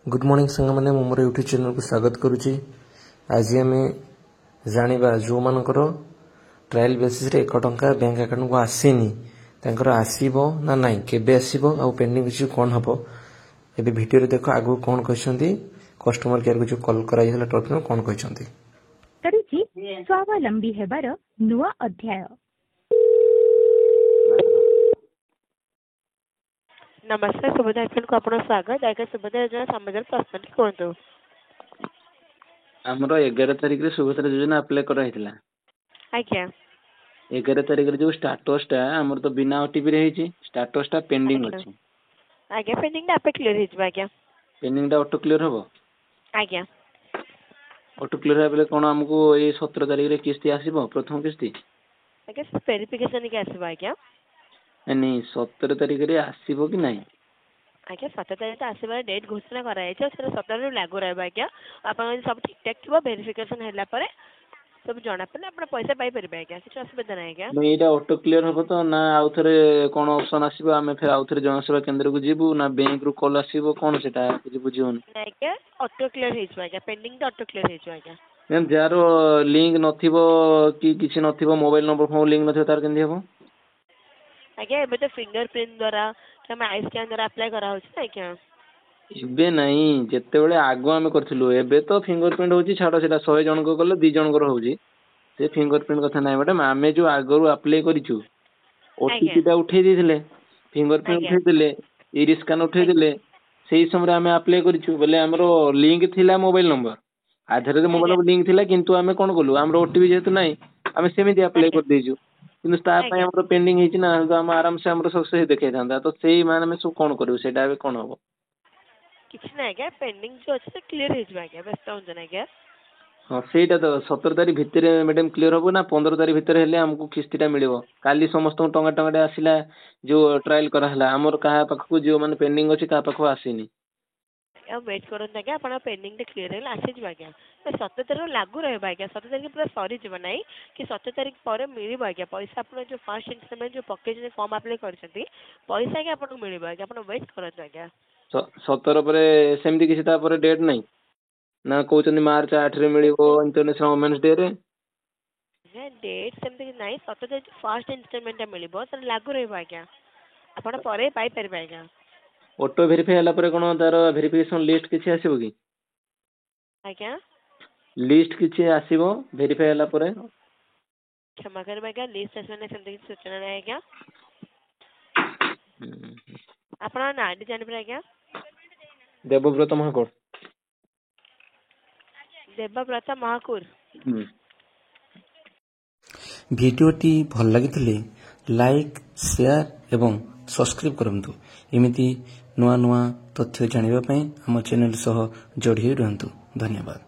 Good morning सांग मैंने मोर YouTube channel को स्वागत करुच्ची। आज आम जाना जो मानकर ट्रायल बेसिस 1 टंका बैंक अकाउंट को आसीनी आसो ना ना केबे आसो आ पेंडिंग अच्छी कौन हम ए भिडियो देख आगु कौन कहते कस्टमर केयर को जो कॉल कराइला टॉपिक में कौन कहते स्वावलंबी हेबार नुआ अध्याय। नमस्कार सुभद्रा एफएम को आपन स्वागत। आगे सुभद्रा योजना संबंधित प्रश्न कहतु। हमरो 11 तारिख रे सुभद्रा योजना अप्लाई करा हितला। आज्ञा 11 तारिख रे जो स्टेटस टा हमर तो बिना ओटीपी रे हिची स्टेटस टा पेंडिंग अछि। आज्ञा पेंडिंग टा आपे क्लियर हिजबा। आज्ञा पेंडिंग टा ऑटो क्लियर हबो। आज्ञा ऑटो क्लियर हेबले कोन हमको ए 17 तारिख रे किस्ती आसीबो प्रथम किस्ती। आज्ञा वेरिफिकेशन के आसीबा। आज्ञा नहीं 17 तारिख रे आसीबो कि नहीं। आज्ञा 17 तारिख आसीबा डेट घोषणा करा है 17 रे लागू रहबा। आज्ञा आपन सब ठीक ठाक थिबो वेरिफिकेशन हैला परे सब जाना पड़े अपन पैसा पाई परबे। आज्ञा किछ असुविधा नहीं। आज्ञा नहीं एटा ऑटो क्लियर हबो तो ना आउथरे कोन ऑप्शन आसीबो आमे फिर आउथरे जनसेवा केंद्र को जीबू ना बैंक रो कॉल आसीबो कोन सेटा कुछ बुझियोन। आज्ञा ऑटो क्लियर हिजबा। आज्ञा पेंडिंग तो ऑटो क्लियर हिजबा। आज्ञा मैम जारो लिंक नथिबो कि किछ नथिबो मोबाइल नंबर फोन लिंक नथिबो तार केंदी हबो। आज्ञा एबे तो फिंगरप्रिंट द्वारा हम आई स्कैन द्वारा अप्लाई करा होछ ना। आज्ञा एबे नहीं जेते बेले आगो आमे करथिलु एबे तो फिंगरप्रिंट होची छाडो सेटा 100 जन को कले 2 जन को होची से फिंगरप्रिंट कथा नाही मैडम आमे जो आगरु अप्लाई करिचु ओटीपी टा उठे दिथिले फिंगरप्रिंट उठे दिले इरिस स्कैन उठे दिले सेही समय आमे अप्लाई करिचु बोले हमरो लिंक थिला मोबाइल नंबर आधार रे मोबाइल नंबर लिंक थिला किंतु आमे कोन कलु हमरो ओटीपी जेतु नाही आमे सेमिति अप्लाई कर देजु किंतु स्टाफ पय हमरो पेंडिंग हिची ना तो हम आराम से हमरो सक्सेस देखाइ थांदा तो सेही मान में सब कोन करू सेटा बे कोन हबो किछ ना। आज्ञा पेंडिंग जो अछि क्लियर हिजबा। आज्ञा व्यस्त होन जना। आज्ञा हां सेटा तो 17 तारिख भितरे मैडम क्लियर हबो ना 15 तारिख भितरे हेले हमको किस्तीटा मिलिबो। काली समस्त टंगा टंगाटे आसिला जो ट्रायल करा हला हमर कहा पखकु जो माने पेंडिंग अछि का पखकु आसीनी। अब वेट करन। आज्ञा अपन पेंडिंग ते क्लियर हेला आसी जबा। आज्ञा 17 तारिख लागू रहबा। आज्ञा 17 तारिख पूरा सरी जबा नाही कि 17 तारिख पर मिलिबा। आज्ञा पैसा अपन जो फर्स्ट इंस्टॉलमेंट जो पैकेज ने फॉर्म अप्लाई करछथि पैसा आज्ञा अपन मिलिबा। आज्ञा अपन वेट करन। आज्ञा 17 परे सेमति किसी ता परे डेट नहीं ना कहउछन मार्च 8 रे मिलिबो इंटरनेशनल वुमेन्स डे रे। है डेट सेमति नहीं 17 तारिख फर्स्ट इंस्टॉलमेंट मिलिबो तर लागू रहबा। आज्ञा अपन परे पाई परबा। आज्ञा ऑटो वेरीफाई हला परे कोन तार वेरिफिकेशन लिस्ट किछि आसीबो कि। आज्ञा लिस्ट किछि आसीबो वेरीफाई हला परे क्षमा करबा। आज्ञा लिस्ट आसने सेमति सूचना नहीं। आज्ञा अपन नाडी जानि पर। आज्ञा देवव्रत महाकोर। देवव्रत महाकुर। भिडियोटी भल लगी लाइक शेयर एवं सब्सक्राइब करंतु एमिति नुआ नुआ तथ्य जानिबा पई हम चैनल सह जोड़ी रहंतु। धन्यवाद।